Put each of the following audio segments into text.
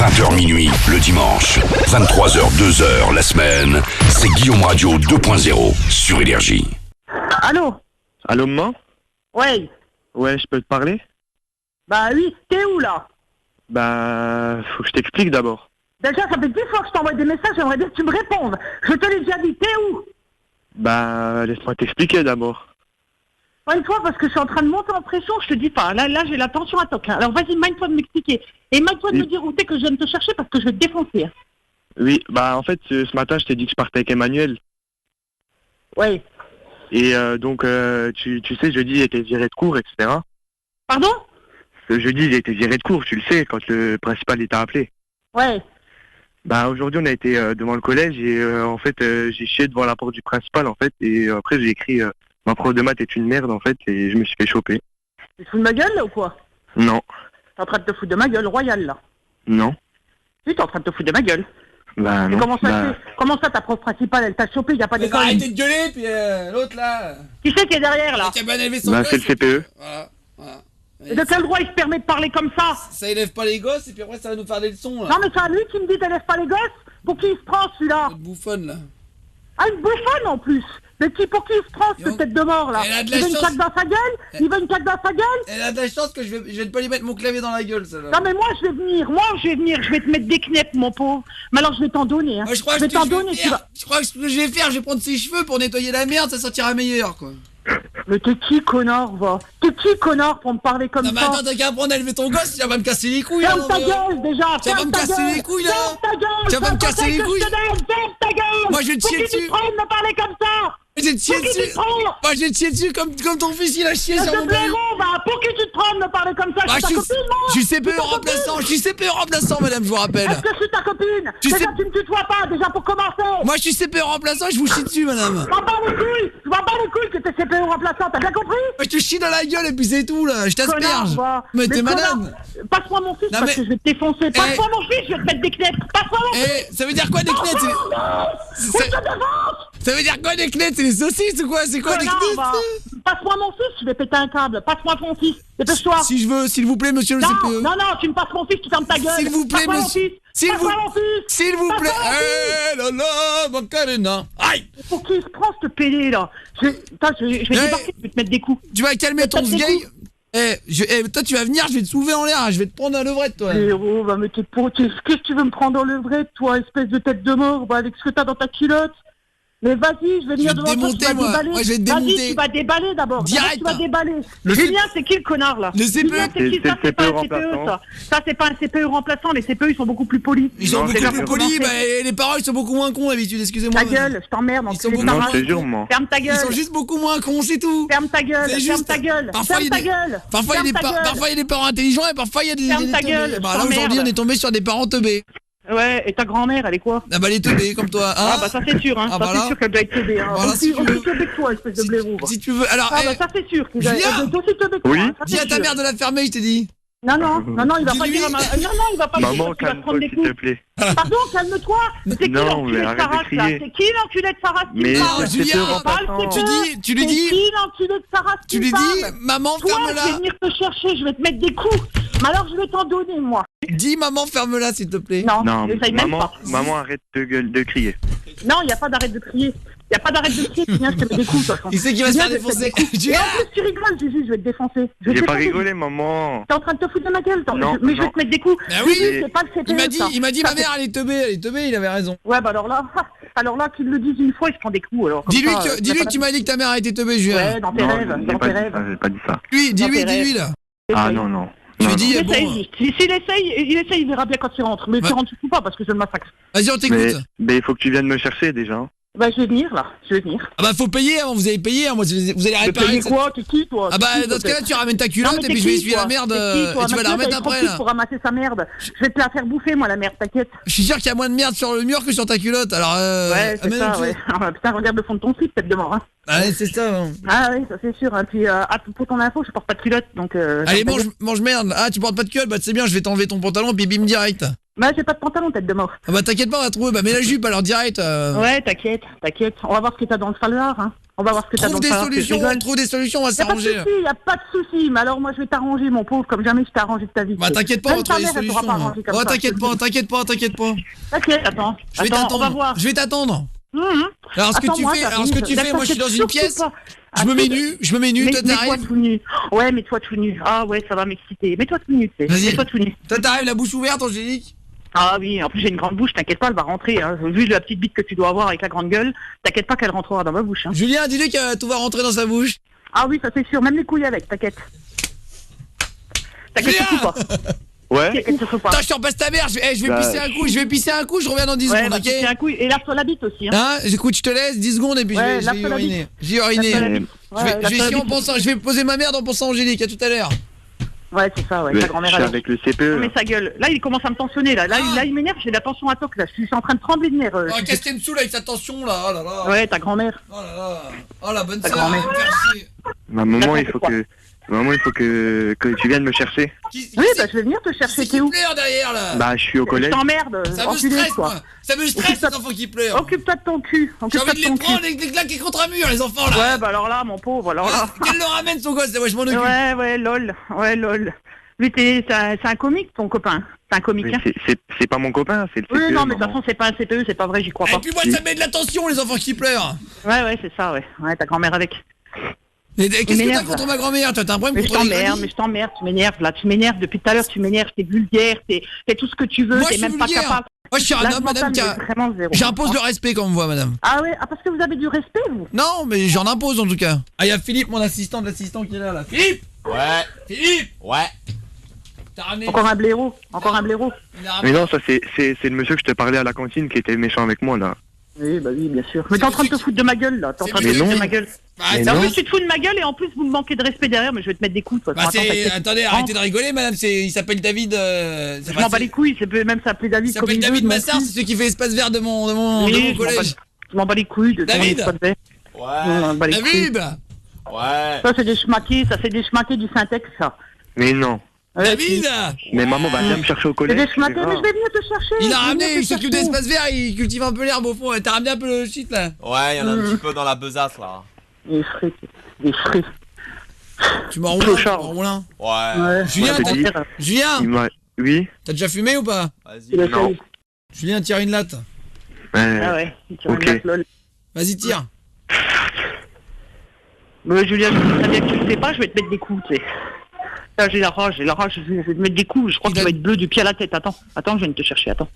20h minuit, le dimanche. 23h, 2h, la semaine. C'est Guillaume Radio 2.0 sur Énergie. Allô? Allô, maman? Ouais. Ouais, je peux te parler? Bah oui, t'es où là? Bah, faut que je t'explique d'abord. Déjà, ça fait 10 fois que je t'envoie des messages, j'aimerais bien que tu me répondes. Je te l'ai déjà dit, t'es où? Bah, laisse-moi t'expliquer d'abord. Pas une fois, parce que je suis en train de monter en pression, je te dis pas. Là j'ai la tension à toc. Hein. Alors vas-y, mind-toi de m'expliquer. Et mind-toi de me dire où t'es que je viens de te chercher parce que je vais te défoncer. Oui, bah en fait, ce matin, je t'ai dit que je partais avec Emmanuel. Ouais. Et donc, tu sais, jeudi, il était viré de cours, etc. Pardon? Ce jeudi, il a été viré de cours, tu le sais, quand le principal il t'a appelé. Ouais. Bah aujourd'hui, on a été devant le collège et en fait, j'ai chié devant la porte du principal, en fait. Et après, j'ai écrit ma prof de maths est une merde, en fait, et je me suis fait choper. Tu te fous de ma gueule là ou quoi? Non. T'es en train de te foutre de ma gueule, royale là. Non. Si, t'es en train de te foutre de ma gueule. Bah non. Comment ça, ta prof principale, elle t'a chopé, y a pas d'école? Arrêtez de gueuler, puis l'autre là. Qui c'est qui est derrière là? Qui a bien élevé son Bah gosse. c'est le CPE. Voilà. Et de quel droit il se permet de parler comme ça? Ça élève pas les gosses, et puis après ça va nous faire des leçons là. Non mais c'est à lui qui me dit t'élèves pas les gosses? Pour qui il se prend celui-là? Notre bouffonne là. Ah, une bouffonne en plus. Mais pour qui il se prend cette tête de mort là? Elle a de Il la veut une chance. claque dans sa gueule? Il veut une claque dans sa gueule? Elle a de la chance que je vais pas lui mettre mon clavier dans la gueule, ça là. Non mais moi je vais venir, je vais te mettre des kneps mon pauvre. Mais alors je vais t'en donner hein. Moi, je crois je vais que ce t'en que je vais donner, tu faire, vas... je crois que ce que je vais faire, je vais prendre ses cheveux pour nettoyer la merde, ça sortira meilleur quoi. Mais t'es qui connard va? T'es qui connard pour me parler comme Non mais ça? attends, t'as qu'à apprendre à élever ton gosse, tu vas pas me casser les couilles là. Ferme ta gueule déjà! Tu vas pas me casser les couilles là. Tu vas pas me casser les couilles. Ferme ta gueule! Moi, je vais te chier Pour qui dessus. tu te prends de me parler comme ça? Je vais te chier Pour qui tu dessus. te prends? Moi je vais te chier dessus comme ton fils il a chié sur mon baillot. Va, pour qui tu te prends de me parler comme ça? Bah, Je suis ta copine, moi! je suis CPE remplaçant, madame, je vous rappelle. Est-ce que je suis ta copine? Tu Déjà, sais- tu me tutoies pas, déjà pour commencer! Moi je suis CPE remplaçant et je vous chie dessus madame. Je m'en bats les couilles! Je m'en bats les couilles que t'es CPE remplaçant, t'as bien compris? Moi je te chie dans la gueule et puis c'est tout là, je t'asperge. Connard, va. Mais t'es connard, malade. Passe-moi mon fils Non, parce mais- que je vais te défoncer. Passe-moi mon fils, je vais te mettre des kneps. Passe-moi mon fils! Eh, ça veut dire quoi des knettes? Oui, je te défonce! Ça veut dire quoi des knettes? C'est les saucisses ou quoi? C'est quoi des Connard, knettes? va. Passe-moi mon fils, je vais péter un câble. Passe-moi mon fils. Dépêche-toi. Si je veux, s'il vous plaît monsieur le Non, CPE. non, tu me passes mon fils, tu fermes ta gueule. S'il vous plaît Passe-moi mon monsieur. fils. S'il vous Passe-moi mon fils. S'il vous plaît. Passe-moi mon Eh là là, Macarena. Aïe. Pour qui il se prend ce pédé là? Je vais débarquer, je vais te mettre des coups. Tu vas calmer ton Tape des sgay. coups. Toi tu vas venir, je vais te soulever en l'air, je vais te prendre à levrette toi. Oh, bah, mais qu'est-ce que tu veux me prendre dans le vrai, toi, espèce de tête de mort, bah, avec ce que t'as dans ta culotte? Mais vas-y, je vais venir te devant toi, démonter, tu vas moi. déballer. Moi, je vais te Vas-y, démonter. tu vas déballer d'abord. Direct. Tu vas déballer. Le Julien, c'est qui le connard, là? Le CPE. Julien, c'est qui? Ça, c'est pas un CPE, remplaçant. ça. Ça, c'est pas un CPE remplaçant. Les CPE, ils sont beaucoup plus polis. Ils sont Non, beaucoup c'est plus sûr. polis, bah, et les paroles sont beaucoup moins cons d'habitude, excusez-moi. Ta gueule, je t'emmerde. Ils enculé sont de beaucoup ta Non, moins race. je te jure, moi. Ferme ta Ils gueule. sont juste beaucoup moins cons, c'est tout. Ferme ta gueule. C'est Ferme juste- ta gueule. Parfois, Ferme il y a ta des- gueule. Parfois il y a des parents intelligents et parfois il y a des Ferme ta teubés. gueule, Bah je là aujourd'hui t'emmerde. on est tombé sur des parents teubés. Ouais, et ta grand-mère, elle est quoi? Ah bah les teubés comme toi, hein. Ah bah ça c'est sûr, hein. Ah, Ça voilà. c'est sûr qu'elle doit être teubée, hein. Voilà, si tu veux. Aussi teubée que toi, espèce de blaireau. Si tu veux, alors Ah bah ça c'est sûr. Julien. Elle doit être aussi teubée que toi, Oui. hein, ça, dis c'est à ta sûr. mère de la fermer, je t'ai dit. Non, il va pas Dis-lui. dire à ma... Non, il va pas me dire Maman, qu'il va se calme-toi, prendre des s'il te coups. plaît. Pardon, calme-toi. C'est qui Non, l'enculé mais de arrête sa de race, là? crier. C'est qui l'enculé de sa race qui Mais me parle? Julien, c'est Parle, remplaçant. Tu lui dis, C'est qui l'enculé de sa race qui tu lui me dis, parle? maman Toi, je vais ferme-la. venir te chercher, je vais te mettre des coups. Mais alors, je vais t'en donner, moi. Dis maman ferme-la s'il te plaît. Non, j'essaye même maman, pas. maman, arrête de crier. Non, il n'y a pas d'arrêt de crier. Il n'y a pas d'arrêt de crier, Julien, je te mets des coups, de toute façon. Il sait qu'il va se Julien, faire je vais te mettre défoncer. des coups. Et Julien. en plus, tu rigoles, Juju, je vais te défoncer. Je vais J'ai te pas défoncer. rigolé, maman. T'es en train de te foutre de ma gueule, Non, mais je vais non. te mettre des coups. Ah oui. Juju, c'est pas le CPE, ça. Il m'a dit Ça, ma mère elle est teubée, il avait raison. Ouais, bah alors là, qu'il le dise une fois, il se prend des coups, alors. comme Dis-lui ça, que dis-lui que tu m'as dit que ta mère a été teubée, Julien. Ouais, dans tes Non, rêves, j'ai dans pas tes dit rêves. ça, j'ai pas dit ça. Dis-lui là. Ah non, non. Tu lui Non, dis non. Il bon. essaye, s'il essaye, il verra bien quand il rentre. Mais Ouais. tu rentres surtout pas parce que je le massacre. Vas-y on Mais t'écoute. il faut que tu viennes me chercher déjà. hein. Bah, je vais venir, là. Je vais venir. Ah bah faut payer avant, vous avez payé, hein, moi vous allez Mais réparer. payer quoi? T'es qui, toi? Ah bah dans ce cas-là tu ramènes ta culotte et puis je vais essuyer la merde et tu vas la remettre après là. Pour ramasser sa merde. Je vais te la faire bouffer, moi, la merde, t'inquiète. Je suis sûr qu'il y a moins de merde sur le mur que sur ta culotte, alors Ouais, c'est amène ça, une ouais. culotte. Ah, putain, regarde le fond de ton slip, tête de mort, hein. Ah ouais c'est ça. Hein. Ah oui, ça c'est sûr. Hein. Puis, pour ton info, je porte pas de culotte, donc... Allez mange merde. Ah tu portes pas de culotte, bah c'est bien, je vais t'enlever ton pantalon puis bim direct. Bah, j'ai pas de pantalon, tête de mort. Ah bah t'inquiète pas on va trouver, bah mets la jupe alors direct. Ouais, t'inquiète. On va voir ce que t'as dans le falloir, hein. On va voir ce que t'as dans Trouve le des savoir, que je solutions, rigole. trouve des solutions, on va Y a pas de s'arranger. souci, y a pas de souci. Mais alors, moi, je vais t'arranger, mon pauvre, comme jamais je t'ai arrangé de ta vie. Bah t'inquiète pas, on va Même ta trouver des mère, elle t'aura solutions. pas arrangé comme Oh ça. t'inquiète pas, t'inquiète pas, t'inquiète pas. T'inquiète, attends. Je vais Attends, on va t'attendre. voir. Je vais t'attendre. Mhm. Alors ce que tu Attends-moi, fais, alors j'arrive. ce que tu fais, moi je suis dans une pièce. Je me mets nu, toi Mets-toi t'arrives. tout nu. Ouais, mets-toi tout nu. Ah ouais, ça va m'exciter. Mets-toi tout nu, tu sais. Vas-y. Mets-toi tout nu. Toi t'arrives la bouche ouverte, Angélique. Ah oui, en plus j'ai une grande bouche, t'inquiète pas, elle va rentrer. Hein. Vu la petite bite que tu dois avoir avec la grande gueule, t'inquiète pas qu'elle rentrera dans ma bouche. Hein. Julien, dis-lui que tout va rentrer dans sa bouche. Ah oui, ça c'est sûr, même les couilles avec, t'inquiète. T'inquiète Julien surtout pas. Ouais. T'inquiète surtout pas. Putain, je t'en passe ta mère, je vais Bah, pisser un coup, je reviens dans 10 Ouais, secondes, bah, ok? c'est un coup. Et là sur la bite aussi. Hein. Hein, écoute, je te laisse 10 secondes et puis Ouais, je la vais seule uriner. habite. J'ai uriné. La seule Euh, habite. Je Ouais, vais, la je vais seule chier en habite. pensant, je vais poser ma mère en pensant à Angélique, à tout à l'heure. Ouais, c'est ça, ouais. je Ta grand-mère suis avec. avec le CPE. Mais sa gueule. Là, il commence à me tensionner, là. Là, il m'énerve, j'ai la tension à toc, là. Je suis en train de trembler de nerfs. Oh, qu'est-ce qu'elle me saoule avec sa tension là, oh là là. Ouais, ta grand-mère. Oh là là. Oh la bonne Ta sœur. grand-mère. Merci. Maman, il Attends, faut quoi que... Maman, il faut que tu viennes me chercher. Qui Oui, c'est bah je vais venir te chercher, qui t'es où? pleure derrière là? Bah, je suis au Je collège. t'emmerde, Ça me enculé, stresse toi. moi. Ça me stresse Occupe-toi- les enfants qui pleurent. Occupe-toi de ton cul. J'ai Occupe-toi envie de de les ton prendre cul. et de les claquer contre un mur les enfants là. Ouais, bah alors là, mon pauvre, alors là. Qu'elle le ramène son gosse, moi je m'en occupe. Ouais, lol. Ouais, lol. Lui, c'est un comique, ton copain. C'est un comique, Mais hein. c'est pas mon copain, c'est le CPE. Oui, non, mais de toute maman. façon, c'est pas un CPE, c'est pas vrai, j'y crois Et pas. puis moi ça met de la tension les enfants qui pleurent. Ouais, c'est ça, ouais. Ouais, ta grand-mère avec. Et qu'est-ce que t'as m'énerve, contre là. ma grand-mère? Toi t'as un problème Mais je contre les t'emmerde, grannies? mais je t'emmerde, tu m'énerves, là. Tu m'énerves, depuis tout à l'heure, tu m'énerves, t'es vulgaire, t'es tout ce que tu veux, Moi, je t'es suis même pas vulgaire. capable. Moi je suis un L'âge homme madame mental, qui il a... est vraiment zéro. J'impose le respect quand on me voit madame. Ah ouais, parce que vous avez du respect, vous. Non mais j'en impose en tout cas. Ah y'a Philippe mon assistant de l'assistant qui est là. Philippe. Ouais, Philippe. ouais. T'as ramené... Encore un blaireau, encore un blaireau. Il a ramené- Mais non, ça c'est le monsieur que je te parlais à la cantine qui était méchant avec moi là. Oui, bah oui, bien sûr. Mais t'es en train de te foutre de ma gueule, là. T'es en train de te Mais foutre non. de ma gueule. Bah, Mais Et en non. plus, tu te fous de ma gueule et en plus, vous me manquez de respect derrière, mais je vais te mettre des coups, toi. Bah Attends, c'est... t'inquiète. Attendez, arrêtez de rigoler madame, il s'appelle David... Je m'en bats les couilles, ça peut même s'appeler Il David comme s'appelle il veut. David de mon Massard, cul. c'est celui qui fait espace vert de mon Oui, de mon collège. Je m'en bats les couilles de ton David. espace vert. Je Ouais, m'en bats les couilles. David. ouais. Ça, c'est des schmaqués, ça, c'est des schmaqués du syntaxe, ça. Mais non. Ouais, David. Mais maman va bien me chercher au C'est collège. des schmaqués, c'est mais grave. je vais venir te chercher. Il a je vais ramené, venir te il s'occupe chercher. d'espace vert, il cultive un peu l'herbe au fond. T'as ramené un peu le shit là? Ouais, y'en a un petit peu dans la besace là. Des frais, des frais. Tu m'enroules, Clochard. Ouais. Ouais. Julien, Ouais, t'as- dit. Julien, Il m'a... Oui. t'as déjà fumé ou pas? Vas-y. Il a Non. fallu. Julien, tire une latte. Ah ouais, il tire Ok. une latte, lol. Vas-y, tire. Mais Julien, je sais très bien que tu le sais pas, je vais te mettre des coups, tu sais. Là, j'ai la rage, je vais te mettre des coups, je crois que tu vas être bleu du pied à la tête. Attends, je viens de te chercher, attends.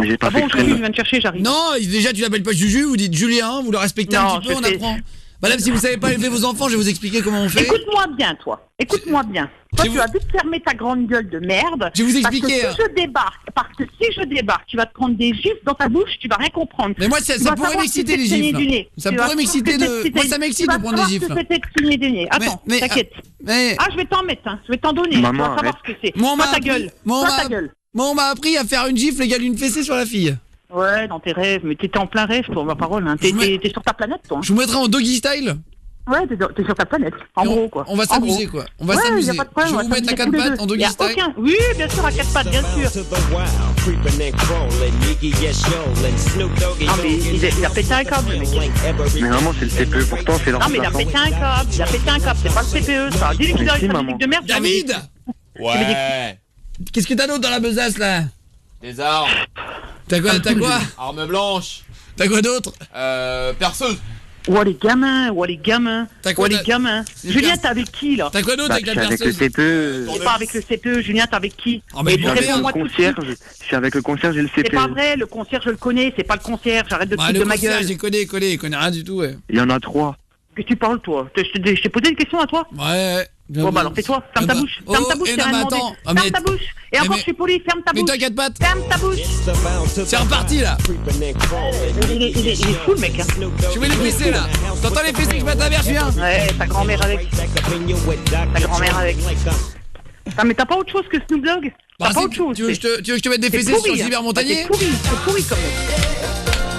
J'ai pas Ah fait bon, exprès. Juju, je viens de chercher, j'arrive. Non, déjà, tu l'appelles pas Juju, vous dites Julien, vous le respectez un Non, petit peu, je on sais. apprend. Madame, si vous savez pas élever vos enfants, je vais vous expliquer comment on fait. Écoute-moi bien, toi. Écoute-moi bien. Toi, Je tu vous- vas vite fermer ta grande gueule de merde. Je vais vous expliquer, Parce que si je débarque, tu vas te prendre des gifles dans ta bouche, tu vas rien comprendre. Mais moi, Tu ça vas pourrait savoir m'exciter que les t'es saigné gifles. du nez. Ça Tu vas pourrait m'exciter savoir de... que t'es Moi, ça m'excite de prendre des Tu vas gifles. savoir que t'es saigné du nez. Attends, Mais- t'inquiète. Mais... Ah, je vais t'en mettre, hein. Je vais t'en donner. Maman, tu vas savoir arrête. ce que c'est. Moi, on Toi, m'a ta appris- gueule. moi, on Toi, m'a- ta gueule. Moi, on m'a appris à faire une gifle égale une fessée sur la fille. Ouais, dans tes rêves. Mais t'étais en plein rêve, toi, ma parole. Hein. Je me- T'es sur ta planète, toi. hein. Je vous mettrai en doggy style. Ouais, t'es sur ta planète. En Et gros, quoi. On va En s'amuser, gros. quoi. On va Ouais, s'amuser. y a pas de problème, Je on vais va vous mettre à s'amuser quatre tous les pattes deux. en doggy Y a style. aucun- Oui, bien sûr, à quatre pattes, bien sûr. Non, mais il a pété un câble, le mec. Mais maman, c'est le CPE. Pourtant, c'est leur Non, mais il a pété un câble, c'est pas le CPE, ça. Dis-lui qu'il Mais arrête si, sa maman. musique de merde. David. Ouais. Qu'est-ce que t'as d'autre dans la besace, là? Des armes. T'as quoi? Armes blanches. T'as quoi d'autre? Perceuse. Oh, les gamins, oh, les gamins. T'as quoi, Oh, les t'as- gamins. C'est Julien, perce- t'es avec qui, là? T'as quoi d'autre Bah, avec je la suis avec le perceuse? CPE. C'est pas avec le CPE, Julien, t'es avec qui? Oh, mais Et Je suis bon, avec le réponds-moi tout de suite. concierge. Je suis avec le concierge et le C'est CPE. pas vrai, le concierge, je le connais, c'est pas le concierge, arrête de te Bah, foutre le de ma concierge, gueule. il connaît rien du tout, ouais. Il y en a 3. Que tu parles, toi? Je t'ai posé une question à toi? Ouais. Bon, bah alors fais-toi, ferme ta bouche, Oh, ferme ta bouche, et t'as non, rien mais demandé. attends. Ah, Ferme mais- ta bouche. Et encore, mais- je suis poli, ferme ta Mais bouche. toi, quatre pattes. Ferme ta bouche. C'est reparti, là. Il est fou, le mec, hein. Je vais les fessées, là. T'entends les fessées que je mets à ta mère, Julien? Ouais, ta grand-mère avec. Ta grand-mère avec. Ah, mais t'as pas autre chose que Snoop Dogg? Bah, T'as pas si, autre chose. tu veux que je te mette des T'es fessées pourri, sur hein. Gilbert Montagnier? T'es pourri comme mec.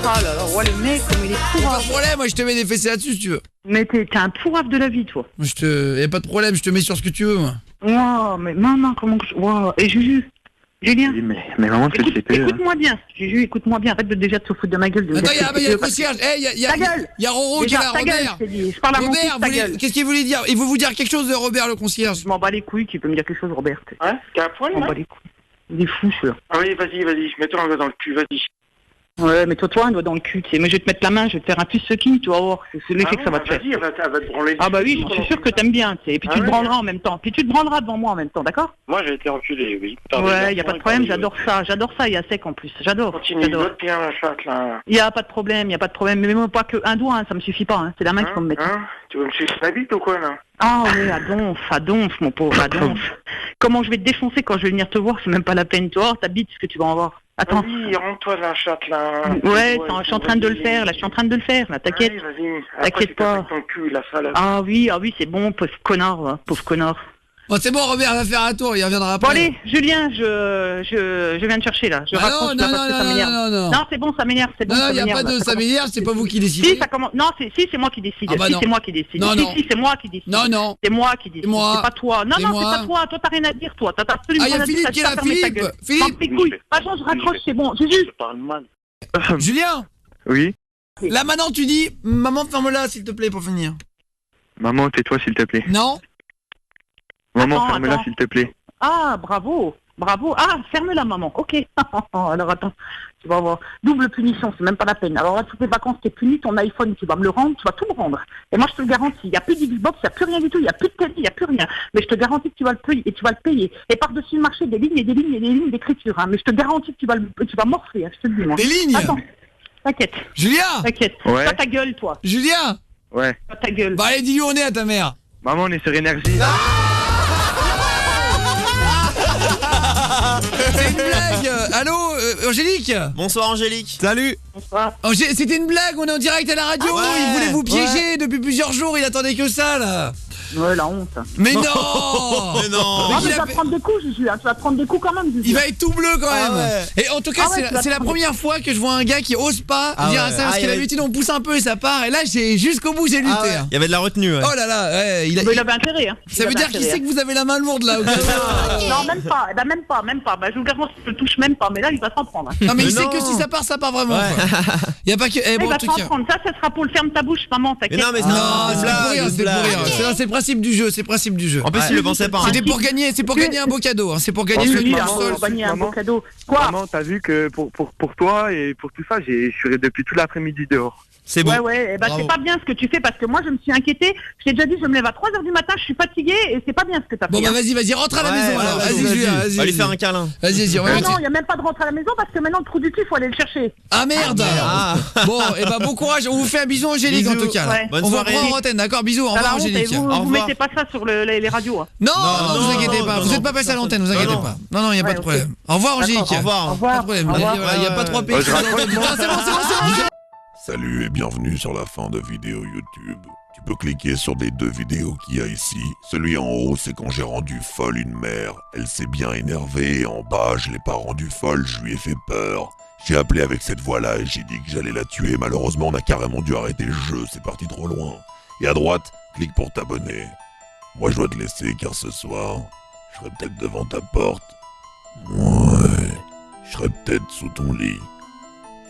Ah là là, ouais, le mec, comme il est Pas pourrave. de problème, moi je te mets des fessées là-dessus si tu veux. Mais t'es un pourrave de la vie, toi. Y'a pas de problème, je te mets sur ce que tu veux, moi. Wow, mais maman, comment que je... Wow. Et Juju, Julien. Oui, mais maman, tu le sais pas. Écoute-moi bien, Juju, écoute-moi bien, arrête de déjà te foutre de ma gueule. Attends, il y a le concierge. Eh, il y Ta gueule. a Roro qui est Déjà, là, ta gueule, Robert. je t'ai dit. Je parle à mon fils, Robert, ta gueule. qu'est-ce qu'il voulait dire? Il veut vous dire quelque chose de Robert, le concierge. Je m'en bats les couilles, tu peux me dire quelque chose, Robert. Hein? T'as un poil, Je m'en là? bats les couilles. Il est fou, celui-là. Ah oui, vas-y, mets-toi un doigt dans le cul, vas-y. Ouais, mais toi, un doigt dans le cul, tu sais. Mais je vais te mettre la main, je vais te faire un plus sucking, tu vas voir. C'est l'effet que ça va te faire. Vas-y, elle va te branler. Ah bah oui, je suis sûr que t'aimes bien, tu sais. Et puis Ah tu te ouais. branleras en même temps. Puis tu te branleras devant moi en même temps, d'accord? Moi, j'ai été enculé, oui. Ouais, y a pas de problème, j'adore ça. J'adore ça, il y a sec en plus. J'adore. Continue, note bien la chatte, là. Y a pas de problème, y a pas de problème. Mais même pas que un doigt, hein, ça me suffit pas. Hein. C'est la main qu'il faut me mettre. Hein? Tu veux me sucer la bite ou quoi, là? Ah oui, à donf, mon pauvre, à donf. Comment je vais te défoncer quand je vais venir te voir? C'est même pas la peine. Tu vois, ta bite, ce que tu vas en voir. Attends. Vas-y, rentre-toi de la chatte, là. Ouais, je suis en train de le faire, là, je suis en train de le faire, là, t'inquiète. Vas-y. T'inquiète pas. Après, tu ton cul, la salope. Ah oui, c'est bon, pauvre connard, là, pauvre connard. Bon, c'est bon, Robert va faire un tour, il reviendra Bon après. allez, Julien, je viens te chercher, là. Je Ah raccroche, là, parce que ça m'énerve. non. Non, c'est bon, ça m'énerve, c'est bon, Non, ça il n'y a m'énerve, pas de là, ça m'énerve, c'est pas vous qui décidez. Si, ça commence. Non, c'est moi qui décide. Ah bah si, non. c'est moi qui décide. Non, si, non. si, c'est moi qui décide. Non. C'est moi qui décide. C'est moi. C'est pas toi. Non, C'est non, moi. c'est pas toi. Toi, t'as rien à dire, toi. T'as absolument Ah, il y a rien à dire. Philippe qui est là, t'as fermé ta Philippe. gueule. Philippe. M'en tes couilles. Attends, je raccroche, c'est bon. Juju. Je parle mal. Julien, Oui. là maintenant tu dis, maman ferme-la s'il te plaît pour finir. Maman, tais-toi, s'il te plaît. Non? Maman, Attends, ferme-la, attends. s'il te plaît. Ah, bravo. Ah, ferme-la, maman. Ok. Alors, attends. Tu vas voir. Double punition, c'est même pas la peine. Alors là, toutes les vacances, t'es puni, ton iPhone, tu vas me le rendre, tu vas tout me rendre. Et moi, je te le garantis, il n'y a plus d'Xbox, il n'y a plus rien du tout, il n'y a plus de télé, il n'y a plus rien. Mais je te garantis que tu vas le payer, et tu vas le payer. Et par-dessus le marché, des lignes et des lignes et des lignes d'écriture. Hein. Mais je te garantis que tu vas morfler, hein, je te le dis, moi. Des lignes. Attends. T'inquiète, Julien. Ouais. Pas ta gueule, toi. Julien. Ouais. Pas ta gueule. Bah allez, dis-lui on est à ta mère. Maman, on est sur énergie. C'est une blague. Allô, Angélique. Bonsoir Angélique. Salut. Bonsoir. C'était une blague, on est en direct à la radio. Ouais. Il voulait vous piéger depuis plusieurs jours, il attendait que ça là. Ouais, la honte. Mais non. Mais non. Ah, mais il tu a vas fait- prendre des coups, Juju. Hein. Tu vas prendre des coups quand même, Juju. Il va être tout bleu quand même. ouais. Et en tout cas, Ah ouais, tu vas c'est la prendre- première fois que je vois un gars qui ose pas dire ouais. ça parce Ah, que il va d'habitude on pousse un peu et ça part. Et là, jusqu'au bout, j'ai lutté. Ah ouais. hein. Il y avait de la retenue, ouais. Oh là là, ouais, Mais il avait intérêt, hein. ça veut dire qu'il sait que vous avez la main lourde là. au cas où. Non, même pas. Eh ben, même pas. Bah, je vous garantis qu'il ne touche même pas. Mais là, il va s'en prendre. Hein. Non mais il Mais sait non. que si ça part vraiment. Ouais. quoi. Il y a pas que. Eh, Il bon, en va tout s'en cas. prendre. Ça sera pour le ferme ta bouche, maman, Mais t'inquiète. non, mais Non, c'est pour rire, c'est pour rire. C'est le principe du jeu, c'est le principe du jeu. En plus, il le pensait pas. hein. C'était pour gagner, c'est pour gagner un beau cadeau. Hein. C'est pour gagner En ce fait, Oui, maman, on va gagner un maman. beau cadeau. Quoi? Maman, t'as vu que pour toi et pour tout ça, je suis depuis tout l'après-midi dehors. C'est bon. Ouais, eh ben, Bravo. c'est pas bien ce que tu fais parce que moi je me suis inquiétée. Je t'ai déjà dit, je me lève à 3h du matin, je suis fatiguée et c'est pas bien ce que t'as fait. Bon bah hein. vas-y, rentre à la Ouais, maison. voilà, alors. vas-y, Vas-y, Julien, On va lui vas-y. faire un câlin. Vas-y, on va Non, lui- non, il n'y a même pas de rentrer à la maison parce que maintenant le trou du cul, il faut aller le chercher. Ah merde. Ah. Bon, et bah bon courage. On vous fait un bisou Angélique en Bisous. tout cas. là. Ouais. Bonne On vous soirée. reprend en antenne, d'accord. Bisous, au Ça revoir va, honte, et Angélique. vous, Au vous revoir. mettez pas ça sur les radios. Hein. Non, Non, vous inquiétez non, pas. non, Vous êtes non, pas passé à l'antenne, vous non, inquiétez non. pas. Non, il y a pas de Ouais, problème. Au revoir Angélique. Au revoir. Au revoir. Pas de problème. Au revoir. Il y a pas trois pays. Je raccroche, Putain, c'est bon. Salut et bienvenue sur la fin de vidéo YouTube. Tu peux cliquer sur les deux vidéos qu'il y a ici. Celui en haut, c'est quand j'ai rendu folle une mère. Elle s'est bien énervée. En bas, je l'ai pas rendue folle, je lui ai fait peur. J'ai appelé avec cette voix-là et j'ai dit que j'allais la tuer. Malheureusement, on a carrément dû arrêter le jeu, c'est parti trop loin. Et à droite, clique pour t'abonner. Moi, je dois te laisser car ce soir, je serai peut-être devant ta porte. Ouais, je serai peut-être sous ton lit.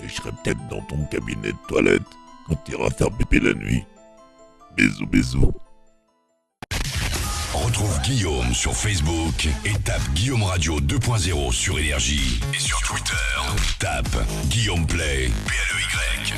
Et je serai peut-être dans ton cabinet de toilette quand tu iras faire pipi la nuit. Bisous, bisous. Retrouve Guillaume sur Facebook et tape Guillaume Radio 2.0 sur Énergie. Et sur Twitter, tape Guillaume Play, PLEY.